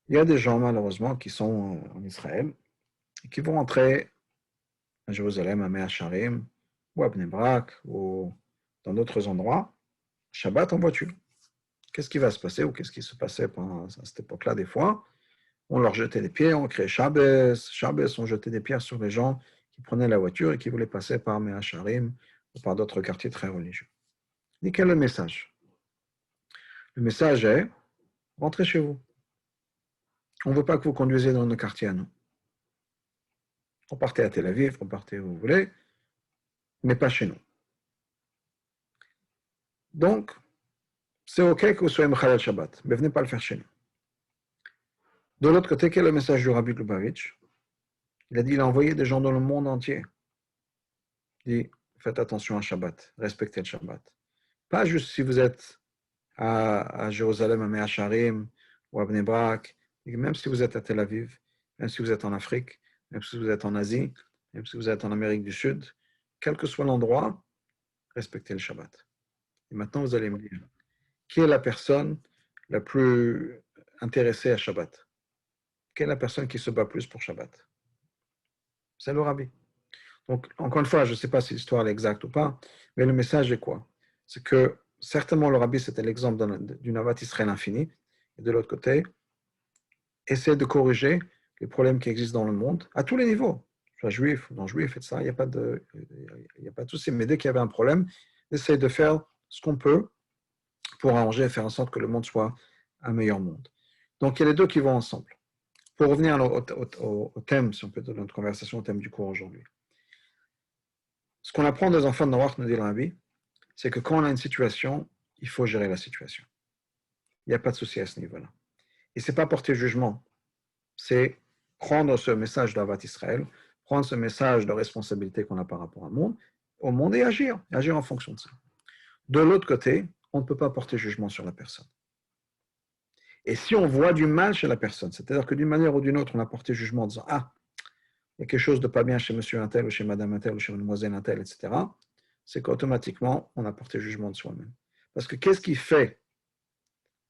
il y a des gens malheureusement qui sont en Israël et qui vont entrer à Jérusalem, à Mea Sharim, ou à Bnei Brak, ou dans d'autres endroits, Shabbat en voiture. Qu'est-ce qui va se passer ou qu'est-ce qui se passait pendant à cette époque-là des fois? On leur jetait des pierres, on créait Shabbos, on jetait des pierres sur les gens qui prenaient la voiture et qui voulaient passer par Mea Sharim ou par d'autres quartiers très religieux. Et quel est le message? Le message est, rentrez chez vous. On ne veut pas que vous conduisiez dans nos quartiers à nous. Repartez à Tel Aviv, repartez où vous voulez, mais pas chez nous. Donc, c'est OK que vous soyez Mechalel Shabbat, mais venez pas le faire chez nous. De l'autre côté, quel est le message du Rabbi Lubavitch? Il a dit, il a envoyé des gens dans le monde entier. Il dit, faites attention à Shabbat, respectez le Shabbat. Pas juste si vous êtes à Jérusalem, à Mea Sharim, ou à Bnei Brak, même si vous êtes à Tel Aviv, même si vous êtes en Afrique, même si vous êtes en Asie, même si vous êtes en Amérique du Sud, quel que soit l'endroit, respectez le Shabbat. Et maintenant, vous allez me dire, qui est la personne la plus intéressée à Shabbat? Quelle est la personne qui se bat plus pour Shabbat? C'est le Rabbi. Donc, encore une fois, je ne sais pas si l'histoire est exacte ou pas, mais le message est quoi? C'est que certainement le Rabbi, c'était l'exemple d'une Avat Israël infinie, et de l'autre côté, essayer de corriger les problèmes qui existent dans le monde, à tous les niveaux, soit juif ou non juif, etc. Il n'y a pas de souci, mais dès qu'il y avait un problème, essayer de faire ce qu'on peut pour arranger et faire en sorte que le monde soit un meilleur monde. Donc, il y a les deux qui vont ensemble. Pour revenir au thème, si on peut, de notre conversation, au thème du cours aujourd'hui. Ce qu'on apprend des enfants de Noach, nous dit le Rabbi, c'est que quand on a une situation, il faut gérer la situation. Il n'y a pas de souci à ce niveau-là. Et ce n'est pas porter jugement, c'est prendre ce message d'Avat Israël, prendre ce message de responsabilité qu'on a par rapport au monde et agir en fonction de ça. De l'autre côté, on ne peut pas porter jugement sur la personne. Et si on voit du mal chez la personne, c'est-à-dire que d'une manière ou d'une autre, on a porté jugement en disant « Ah, il y a quelque chose de pas bien chez monsieur Intel ou chez madame Intel ou chez mademoiselle Intel, etc. », c'est qu'automatiquement, on a porté jugement de soi-même. Parce que qu'est-ce qui fait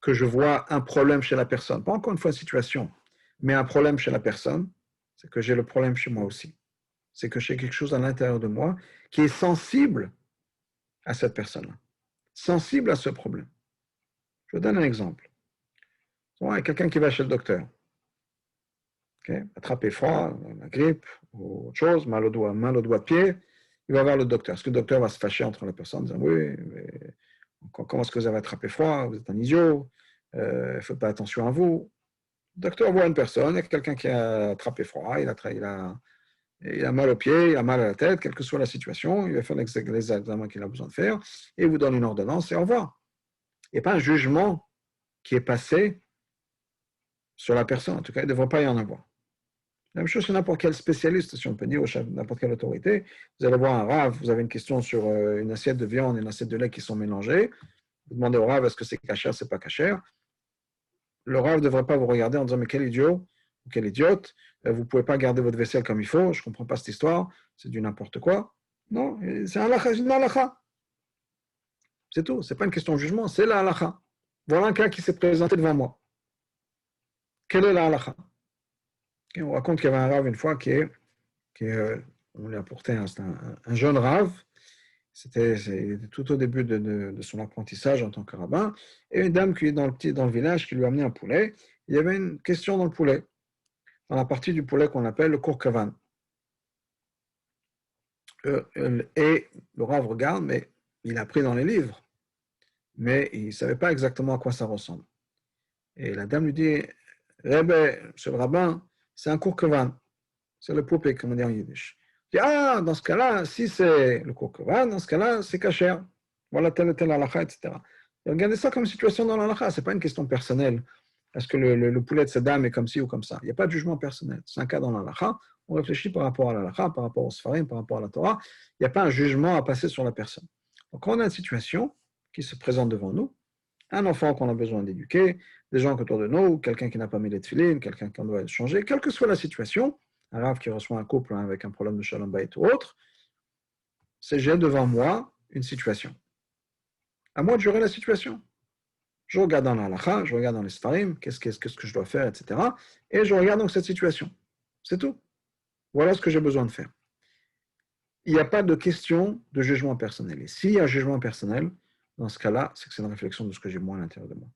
que je vois un problème chez la personne? Pas encore une fois une situation, mais un problème chez la personne, c'est que j'ai le problème chez moi aussi. C'est que j'ai quelque chose à l'intérieur de moi qui est sensible à cette personne-là, sensible à ce problème. Je vous donne un exemple. Il y a quelqu'un qui va chez le docteur, attraper froid, la grippe, ou autre chose, mal au doigt de pied, il va voir le docteur. Est-ce que le docteur va se fâcher entre la personne en disant « Oui, mais comment est-ce que vous avez attrapé froid? Vous êtes un idiot, il ne faut pas attention à vous. » Le docteur voit une personne, il y a quelqu'un qui a attrapé froid, il a mal au pied, il a mal à la tête, quelle que soit la situation, il va faire les examens qu'il a besoin de faire, et il vous donne une ordonnance et au revoir. Il n'y a pas un jugement qui est passé sur la personne, en tout cas, il ne devrait pas y en avoir. La même chose que n'importe quel spécialiste, si on peut dire, ou n'importe quelle autorité. Vous allez voir un rave, vous avez une question sur une assiette de viande et une assiette de lait qui sont mélangées. Vous demandez au rave, est-ce que c'est cachère, c'est pas cachère. Le rave ne devrait pas vous regarder en disant, mais quel idiot, ou quel idiote, vous ne pouvez pas garder votre vaisselle comme il faut, je ne comprends pas cette histoire, c'est du n'importe quoi. Non, c'est un halakha, c'est une halakha. C'est tout, ce n'est pas une question de jugement, c'est la halakha. Voilà un cas qui s'est présenté devant moi. Quelle est la halakha? Et on raconte qu'il y avait un rave une fois on lui a apporté un jeune rave. C'était tout au début de son apprentissage en tant que rabbin. Et une dame qui est dans le village qui lui a amené un poulet. Il y avait une question dans le poulet, dans la partie du poulet qu'on appelle le kourkavan. Et le rave regarde, mais il a pris dans les livres, mais il ne savait pas exactement à quoi ça ressemble. Et la dame lui dit, Rebbe, monsieur le rabbin, c'est un kourkavan. C'est le poupée, comme on dit en yiddish. Il dit, ah, dans ce cas-là, si c'est le kourkavan, dans ce cas-là, c'est kasher. Voilà tel et tel halakha, etc. Et regardez ça comme situation dans l'halakha, ce n'est pas une question personnelle. Est-ce que le poulet de cette dame est comme ci ou comme ça? Il n'y a pas de jugement personnel. C'est un cas dans l'halakha. On réfléchit par rapport à l'halakha, par rapport au sfarim, par rapport à la Torah. Il n'y a pas un jugement à passer sur la personne. Donc, on a une situation qui se présente devant nous, un enfant qu'on a besoin d'éduquer, des gens autour de nous, quelqu'un qui n'a pas mis les tefilines, quelqu'un qui doit changer, quelle que soit la situation, un rave qui reçoit un couple avec un problème de shalom bayit ou autre, c'est j'ai devant moi une situation. À moi de gérer la situation. Je regarde dans la halakha, je regarde dans les sfarim, qu'est-ce que je dois faire, etc. Et je regarde donc cette situation. C'est tout. Voilà ce que j'ai besoin de faire. Il n'y a pas de question de jugement personnel. Et s'il y a un jugement personnel, dans ce cas-là, c'est que c'est une réflexion de ce que j'ai moi à l'intérieur de moi.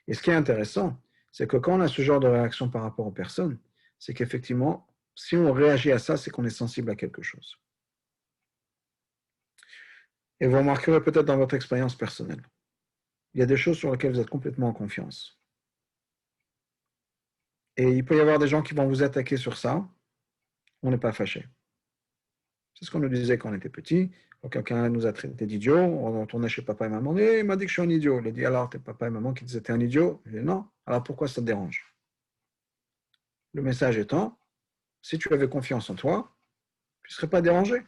Et ce qui est intéressant, c'est que quand on a ce genre de réaction par rapport aux personnes, c'est qu'effectivement, si on réagit à ça, c'est qu'on est sensible à quelque chose. Et vous remarquerez peut-être dans votre expérience personnelle, il y a des choses sur lesquelles vous êtes complètement en confiance. Et il peut y avoir des gens qui vont vous attaquer sur ça, on n'est pas fâché. C'est ce qu'on nous disait quand on était petit. Quand quelqu'un nous a traité d'idiots, on retournait chez papa et maman, et il m'a dit que je suis un idiot. Il a dit, alors, tes papa et maman qui disaient que tu es un idiot? Je dis, non. Alors pourquoi ça te dérange? Le message étant, si tu avais confiance en toi, tu ne serais pas dérangé.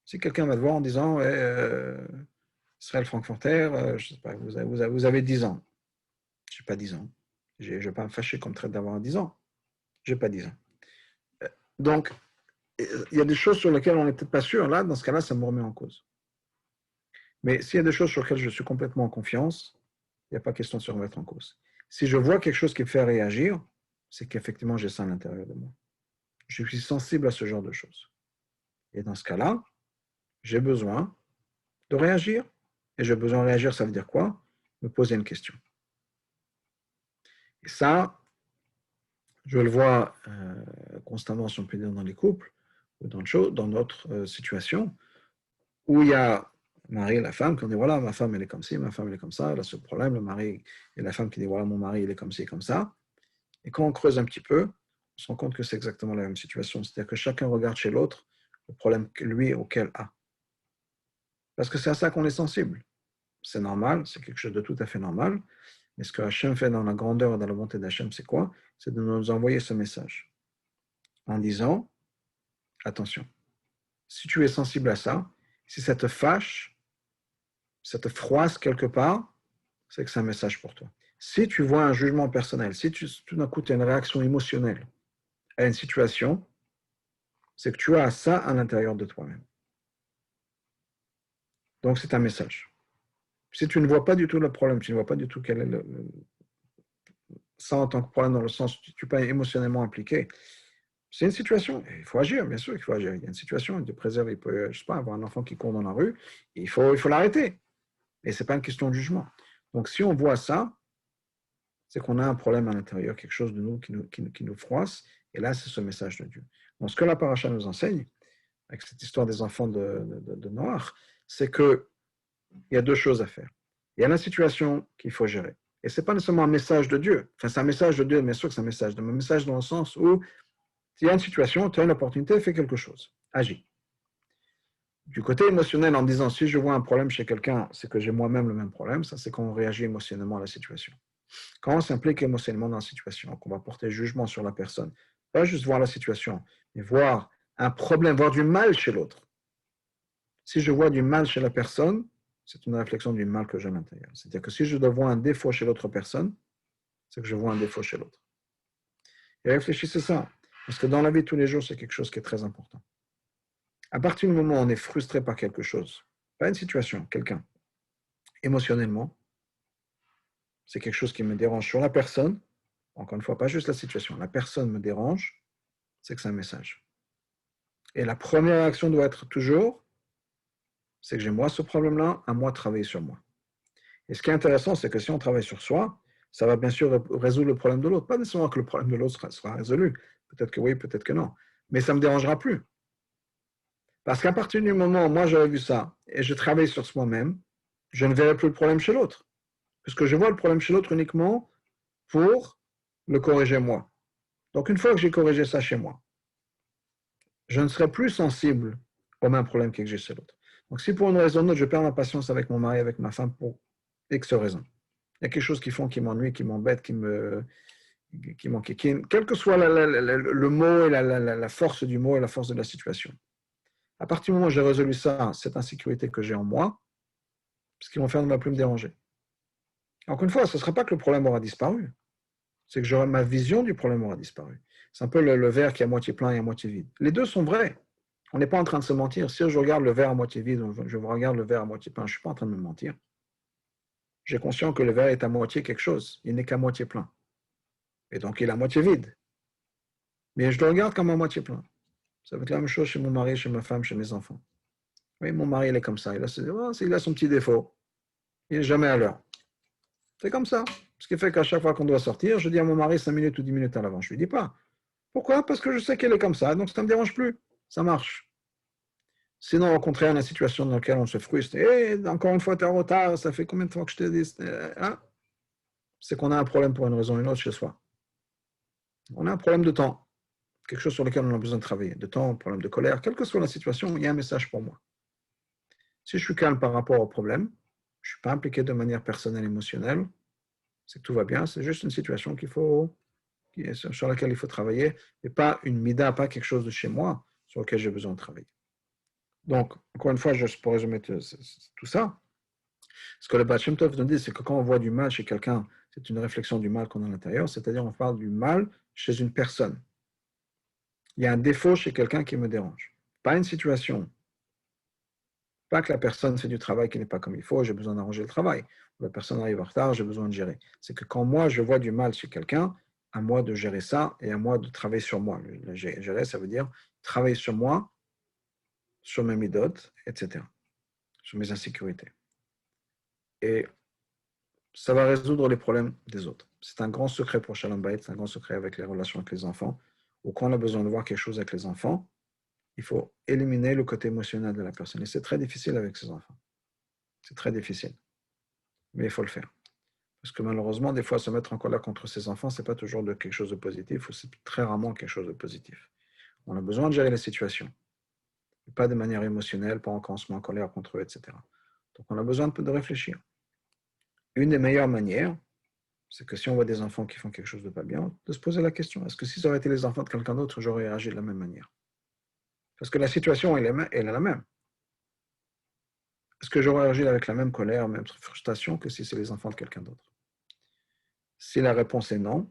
Si quelqu'un va te voir en disant, Israël Frankfurter, je sais pas, vous avez 10 ans. Je n'ai pas 10 ans. Je ne vais pas me fâcher comme traite d'avoir 10 ans. Je n'ai pas 10 ans. Donc, il y a des choses sur lesquelles on n'est peut-être pas sûr. Là, dans ce cas-là, ça me remet en cause. Mais s'il y a des choses sur lesquelles je suis complètement en confiance, il n'y a pas question de se remettre en cause. Si je vois quelque chose qui me fait réagir, c'est qu'effectivement, j'ai ça à l'intérieur de moi. Je suis sensible à ce genre de choses. Et dans ce cas-là, j'ai besoin de réagir. Et j'ai besoin de réagir, ça veut dire quoi? Me poser une question. Et ça, je le vois constamment, si on peut dire, dans les couples, ou dans d'autres situations, où il y a le mari et la femme qui ont dit, voilà, ma femme, elle est comme ci, ma femme, elle est comme ça, elle a ce problème, le mari et la femme qui disent, voilà, mon mari, il est comme ci, comme ça. Et quand on creuse un petit peu, on se rend compte que c'est exactement la même situation. C'est-à-dire que chacun regarde chez l'autre le problème que lui auquel a. Parce que c'est à ça qu'on est sensible. C'est normal, c'est quelque chose de tout à fait normal. Mais ce que Hachem fait dans la grandeur et dans la bonté d'Hachem, c'est quoi? C'est de nous envoyer ce message en disant, attention, si tu es sensible à ça, si ça te fâche, ça te froisse quelque part, c'est que c'est un message pour toi. Si tu vois un jugement personnel, si tout d'un coup tu as une réaction émotionnelle à une situation, c'est que tu as ça à l'intérieur de toi-même. Donc c'est un message. Si tu ne vois pas du tout le problème, tu ne vois pas du tout quel est ça en tant que problème dans le sens où tu n'es pas émotionnellement impliqué, c'est une situation. Il faut agir, bien sûr qu'il faut agir. Il y a une situation de préserver. Il peut, je sais pas, avoir un enfant qui court dans la rue, il faut l'arrêter. Et ce n'est pas une question de jugement. Donc si on voit ça, c'est qu'on a un problème à l'intérieur, quelque chose de nous qui nous froisse. Et là, c'est ce message de Dieu. Donc ce que la paracha nous enseigne, avec cette histoire des enfants de Noach, c'est qu'il y a deux choses à faire. Il y a la situation qu'il faut gérer. Et ce n'est pas nécessairement un message de Dieu. Enfin, c'est un message de Dieu, bien sûr que c'est un message. Mais un message dans le sens où, s'il y a une situation, tu as une opportunité, fais quelque chose. Agis. Du côté émotionnel, en disant, si je vois un problème chez quelqu'un, c'est que j'ai moi-même le même problème, ça c'est quand on réagit émotionnellement à la situation. Quand on s'implique émotionnellement dans la situation, qu'on va porter jugement sur la personne, pas juste voir la situation, mais voir un problème, voir du mal chez l'autre. Si je vois du mal chez la personne, c'est une réflexion du mal que j'ai à l'intérieur. C'est-à-dire que si je dois voir un défaut chez l'autre personne, c'est que je vois un défaut chez l'autre. Et réfléchissez ça, parce que dans la vie de tous les jours, c'est quelque chose qui est très important. À partir du moment où on est frustré par quelque chose, pas une situation, quelqu'un, émotionnellement, c'est quelque chose qui me dérange sur la personne, encore une fois, pas juste la situation, la personne me dérange, c'est que c'est un message. Et la première action doit être toujours, c'est que j'ai moi ce problème-là, à moi de travailler sur moi. Et ce qui est intéressant, c'est que si on travaille sur soi, ça va bien sûr résoudre le problème de l'autre. Pas nécessairement que le problème de l'autre sera résolu. Peut-être que oui, peut-être que non. Mais ça ne me dérangera plus. Parce qu'à partir du moment où moi j'aurais vu ça et je travaille sur moi-même, je ne verrai plus le problème chez l'autre. Puisque je vois le problème chez l'autre uniquement pour le corriger moi. Donc une fois que j'ai corrigé ça chez moi, je ne serai plus sensible au même problème que j'ai chez l'autre. Donc si pour une raison ou une autre, je perds ma patience avec mon mari, avec ma femme, pour X raison, il y a quelque chose qu'ils font qui m'ennuie, qui m'embête, quel que soit le mot et la force du mot et la force de la situation. À partir du moment où j'ai résolu ça, cette insécurité que j'ai en moi, ce qu'ils vont faire ne va plus me déranger. Encore une fois, ce ne sera pas que le problème aura disparu, c'est que ma vision du problème aura disparu. C'est un peu le verre qui est à moitié plein et à moitié vide. Les deux sont vrais. On n'est pas en train de se mentir. Si je regarde le verre à moitié vide, je regarde le verre à moitié plein, je ne suis pas en train de me mentir. J'ai conscience que le verre est à moitié quelque chose. Il n'est qu'à moitié plein. Et donc, il est à moitié vide. Mais je le regarde comme à moitié plein. Ça va être la même chose chez mon mari, chez ma femme, chez mes enfants. Oui, mon mari, il est comme ça. Il a son petit défaut. Il n'est jamais à l'heure. C'est comme ça. Ce qui fait qu'à chaque fois qu'on doit sortir, je dis à mon mari 5 minutes ou 10 minutes à l'avant. Je ne lui dis pas. Pourquoi? Parce que je sais qu'elle est comme ça, donc ça ne me dérange plus. Ça marche. Sinon, au contraire, la situation dans laquelle on se frustre, encore une fois, tu es en retard, ça fait combien de fois que je te dis hein? C'est qu'on a un problème pour une raison ou une autre chez soi. On a un problème de temps, quelque chose sur lequel on a besoin de travailler. De temps, un problème de colère, quelle que soit la situation, il y a un message pour moi. Si je suis calme par rapport au problème, je ne suis pas impliqué de manière personnelle, émotionnelle, c'est que tout va bien, c'est juste une situation sur laquelle il faut travailler, et pas une mida, pas quelque chose de chez moi sur lequel j'ai besoin de travailler. Donc, encore une fois, pour résumer tout ça, ce que le Baal Shem Tov nous dit, c'est que quand on voit du mal chez quelqu'un, c'est une réflexion du mal qu'on a à l'intérieur, c'est-à-dire on parle du mal chez une personne. Il y a un défaut chez quelqu'un qui me dérange. Pas une situation. Pas que la personne fait du travail qui n'est pas comme il faut, j'ai besoin d'arranger le travail. La personne arrive en retard, j'ai besoin de gérer. C'est que quand moi, je vois du mal chez quelqu'un, à moi de gérer ça et à moi de travailler sur moi. Gérer, ça veut dire travailler sur moi, sur mes midotes, etc., sur mes insécurités. Et ça va résoudre les problèmes des autres. C'est un grand secret pour Shalom Bayit, c'est un grand secret avec les relations avec les enfants, où quand on a besoin de voir quelque chose avec les enfants, il faut éliminer le côté émotionnel de la personne. Et c'est très difficile avec ses enfants. C'est très difficile. Mais il faut le faire. Parce que malheureusement, des fois, se mettre en colère contre ses enfants, ce n'est pas toujours de quelque chose de positif, ou c'est très rarement quelque chose de positif. On a besoin de gérer les situations. Pas de manière émotionnelle, pas quand on se met en colère contre eux, etc. Donc on a besoin de réfléchir. Une des meilleures manières, c'est que si on voit des enfants qui font quelque chose de pas bien, de se poser la question, est-ce que si ça aurait été les enfants de quelqu'un d'autre, j'aurais réagi de la même manière? Parce que la situation, elle est la même. Est-ce que j'aurais réagi avec la même colère, même frustration que si c'est les enfants de quelqu'un d'autre? Si la réponse est non,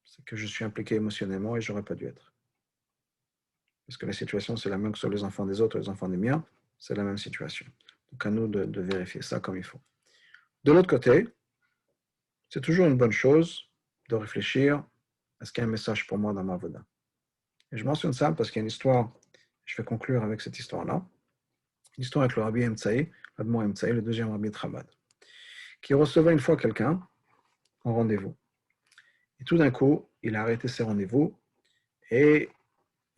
c'est que je suis impliqué émotionnellement et je n'aurais pas dû être. Parce que la situation, c'est la même que sur les enfants des autres et les enfants des miens, c'est la même situation. Donc à nous de vérifier ça comme il faut. De l'autre côté, c'est toujours une bonne chose de réfléchir, est-ce qu'il y a un message pour moi dans ma voda? Et je mentionne ça parce qu'il y a une histoire, je vais conclure avec cette histoire-là, une histoire avec le rabbi Emtsaï, l'Admor Emtsaï, le deuxième rabbi de Chabad, qui recevait une fois quelqu'un en rendez-vous. Et tout d'un coup, il a arrêté ses rendez-vous et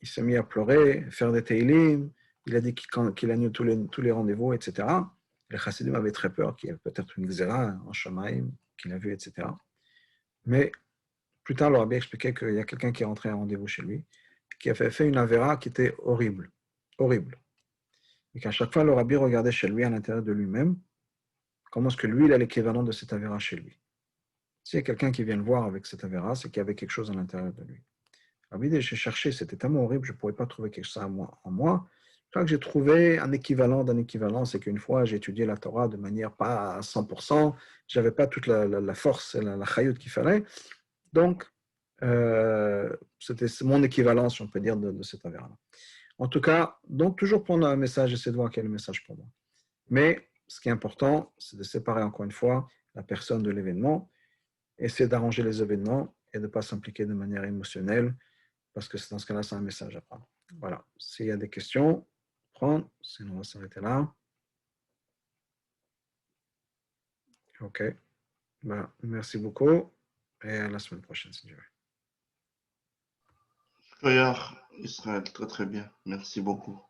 il s'est mis à pleurer, faire des teilim, il a dit qu'il annule tous les rendez-vous, etc. Les chassidim avaient très peur qu'il y ait peut-être une xéra en Shamaïm qu'il a vu, etc. Mais plus tard, le rabbi expliquait qu'il y a quelqu'un qui est rentré à un rendez-vous chez lui, qui avait fait une avéra qui était horrible, horrible. Et qu'à chaque fois, le rabbi regardait chez lui, à l'intérieur de lui-même, comment est-ce que lui, il a l'équivalent de cette avéra chez lui. S'il y a quelqu'un qui vient le voir avec cette avéra, c'est qu'il y avait quelque chose à l'intérieur de lui. Le rabbi dit, j'ai cherché, c'était tellement horrible, je ne pourrais pas trouver quelque chose en moi. Je crois que j'ai trouvé un équivalent d'un équivalent, c'est qu'une fois, j'ai étudié la Torah de manière pas à 100%, je n'avais pas toute la force et la chayout qu'il fallait. Donc, c'était mon équivalence, on peut dire, de cette avéra-là. En tout cas, donc toujours prendre un message, essayer de voir quel est le message pour moi. Mais ce qui est important, c'est de séparer encore une fois la personne de l'événement, essayer d'arranger les événements et de ne pas s'impliquer de manière émotionnelle, parce que dans ce cas-là, c'est un message à prendre. Voilà. S'il y a des questions, prendre, sinon on va s'arrêter là. OK. Ben, merci beaucoup et à la semaine prochaine, si Dieu veut. Frère Israël, très très bien. Merci beaucoup.